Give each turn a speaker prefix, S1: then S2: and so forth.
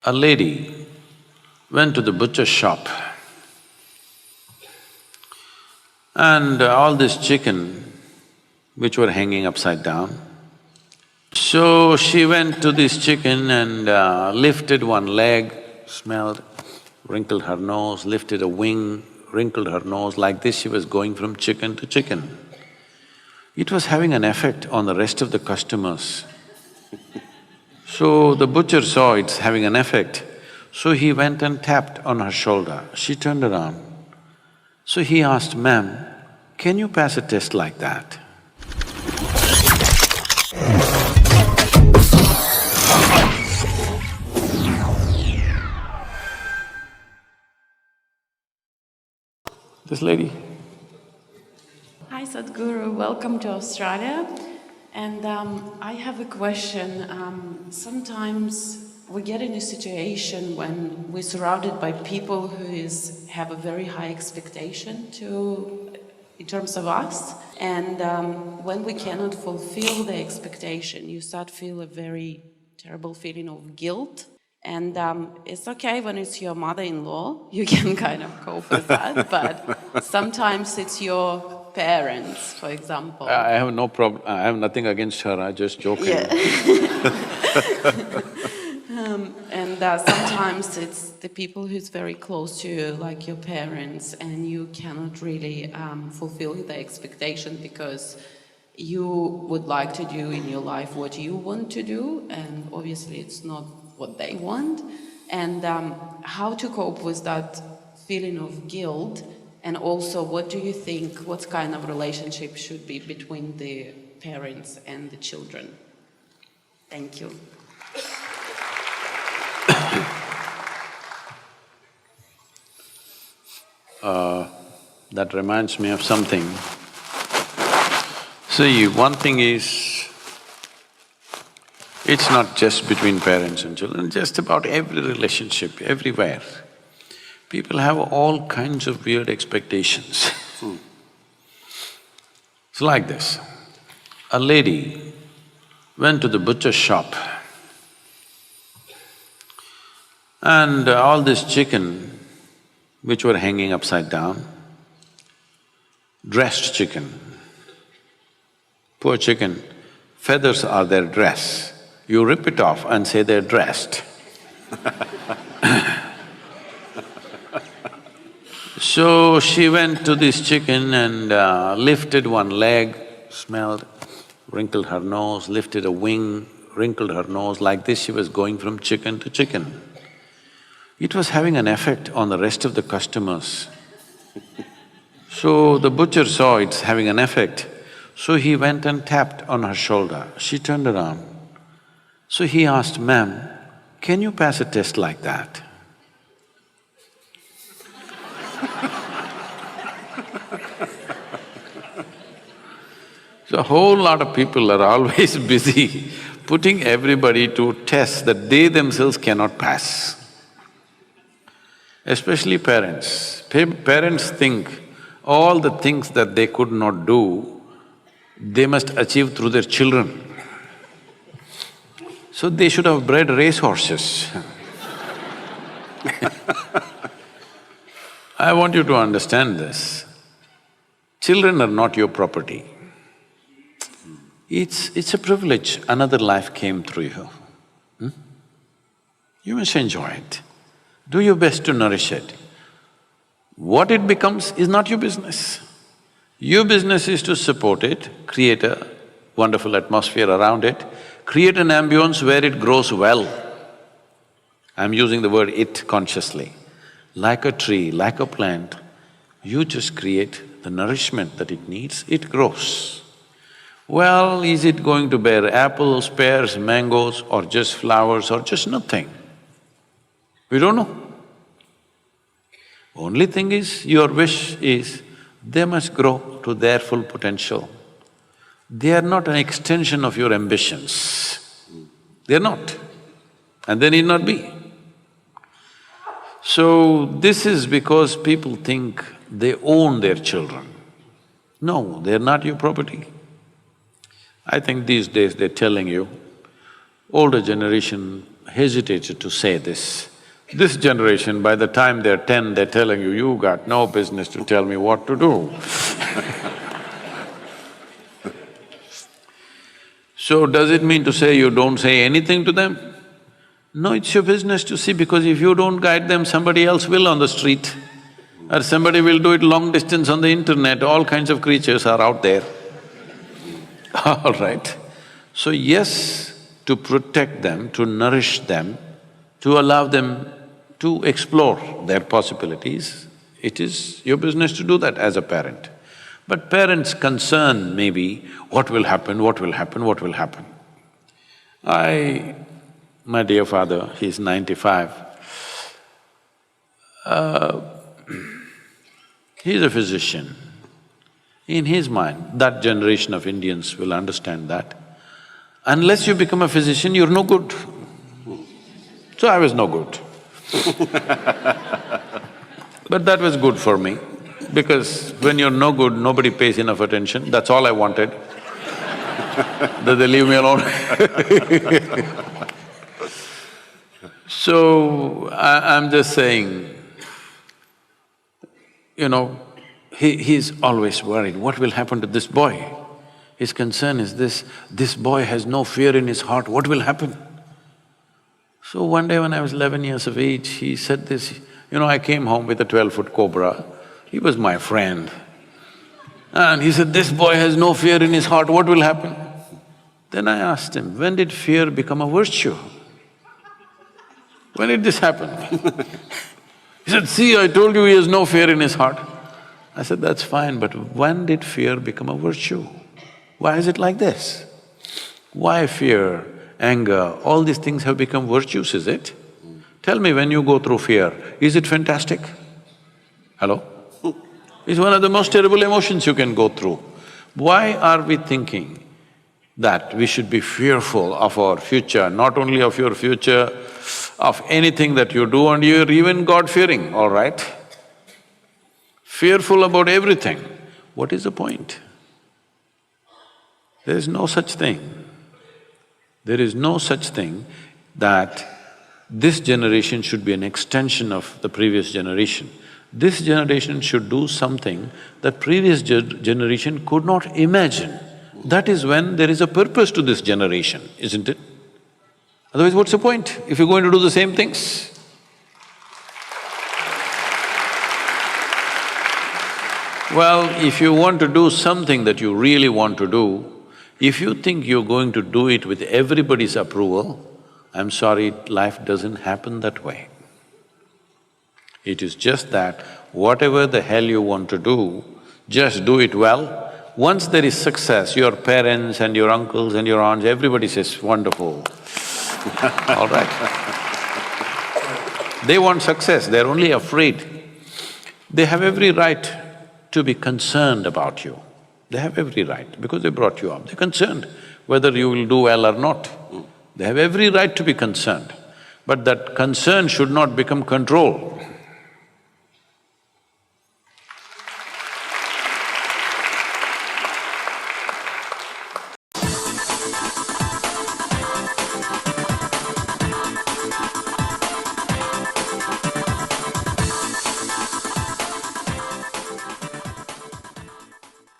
S1: A lady went to the butcher shop and all this chicken which were hanging upside down. So she went to this chicken and lifted one leg, smelled, wrinkled her nose, lifted a wing, wrinkled her nose, like this she was going from chicken to chicken. It was having an effect on the rest of the customers. So the butcher saw it's having an effect, so he went and tapped on her shoulder. She turned around. So he asked, "Ma'am, can you pass a test like that?" This lady.
S2: Hi Sadhguru, welcome to Australia. And I have a question. Sometimes we get in a situation when we're surrounded by people who have a very high expectation in terms of us. And when we cannot fulfill the expectation, you start to feel a very terrible feeling of guilt. And it's okay when it's your mother-in-law, you can kind of cope with that, but sometimes it's your parents, for example.
S1: I have no problem, I have nothing against her, I just joking.
S2: Yeah. And sometimes it's the people who's very close to you, like your parents, and you cannot really fulfill the expectation because you would like to do in your life what you want to do, and obviously it's not what they want. And how to cope with that feeling of guilt, and also what do you think, what kind of relationship should be between the parents and the children? Thank you.
S1: That reminds me of something. See, one thing is, it's not just between parents and children, just about every relationship, everywhere. People have all kinds of weird expectations. It's like this. A lady went to the butcher shop and all this chicken which were hanging upside down, dressed chicken. Poor chicken, feathers are their dress. You rip it off and say they're dressed. So she went to this chicken and lifted one leg, smelled, wrinkled her nose, lifted a wing, wrinkled her nose, like this she was going from chicken to chicken. It was having an effect on the rest of the customers. So the butcher saw it's having an effect, so he went and tapped on her shoulder. She turned around. So he asked, "Ma'am, can you pass a test like that?" So a whole lot of people are always busy putting everybody to tests that they themselves cannot pass. Especially parents. Parents think all the things that they could not do, they must achieve through their children. So they should have bred racehorses. I want you to understand this. Children are not your property. It's a privilege, another life came through you. You must enjoy it. Do your best to nourish it. What it becomes is not your business. Your business is to support it, create a wonderful atmosphere around it, create an ambience where it grows well. I'm using the word "it" consciously. Like a tree, like a plant, you just create the nourishment that it needs, it grows. Well, is it going to bear apples, pears, mangoes, or just flowers, or just nothing? We don't know. Only thing is, your wish is, they must grow to their full potential. They are not an extension of your ambitions. They're not, and they need not be. So, this is because people think they own their children. No, they're not your property. I think these days they're telling you, older generation hesitated to say this. This generation, by the time they're 10, they're telling you, you got no business to tell me what to do. So does it mean to say you don't say anything to them? No, it's your business to see, because if you don't guide them, somebody else will on the street. Or somebody will do it long distance on the internet, all kinds of creatures are out there. All right. So yes, to protect them, to nourish them, to allow them to explore their possibilities, it is your business to do that as a parent. But parents' concern may be, what will happen, what will happen, what will happen? My dear father, he's 95, he's a physician. In his mind, that generation of Indians will understand that. Unless you become a physician, you're no good. So I was no good. But that was good for me, because when you're no good, nobody pays enough attention, that's all I wanted. That they leave me alone. So, I'm just saying, he's always worried, what will happen to this boy? His concern is this boy has no fear in his heart, what will happen? So one day when I was 11 years of age, he said this, I came home with a 12-foot cobra, he was my friend. And he said, this boy has no fear in his heart, what will happen? Then I asked him, when did fear become a virtue? When did this happen? He said, see, I told you he has no fear in his heart. I said, that's fine, but when did fear become a virtue? Why is it like this? Why fear, anger, all these things have become virtues, is it? Tell me, when you go through fear, is it fantastic? Hello? It's one of the most terrible emotions you can go through. Why are we thinking that we should be fearful of our future, not only of your future, of anything that you do, and you're even God-fearing, all right? Fearful about everything. What is the point? There is no such thing. There is no such thing that this generation should be an extension of the previous generation. This generation should do something that previous generation could not imagine. That is when there is a purpose to this generation, isn't it? Otherwise, what's the point if you're going to do the same things? Well, if you want to do something that you really want to do, if you think you're going to do it with everybody's approval, I'm sorry, life doesn't happen that way. It is just that whatever the hell you want to do, just do it well. Once there is success, your parents and your uncles and your aunts, everybody says, wonderful. All right. They want success, they're only afraid. They have every right to be concerned about you. They have every right, because they brought you up. They're concerned whether you will do well or not. They have every right to be concerned. But that concern should not become control.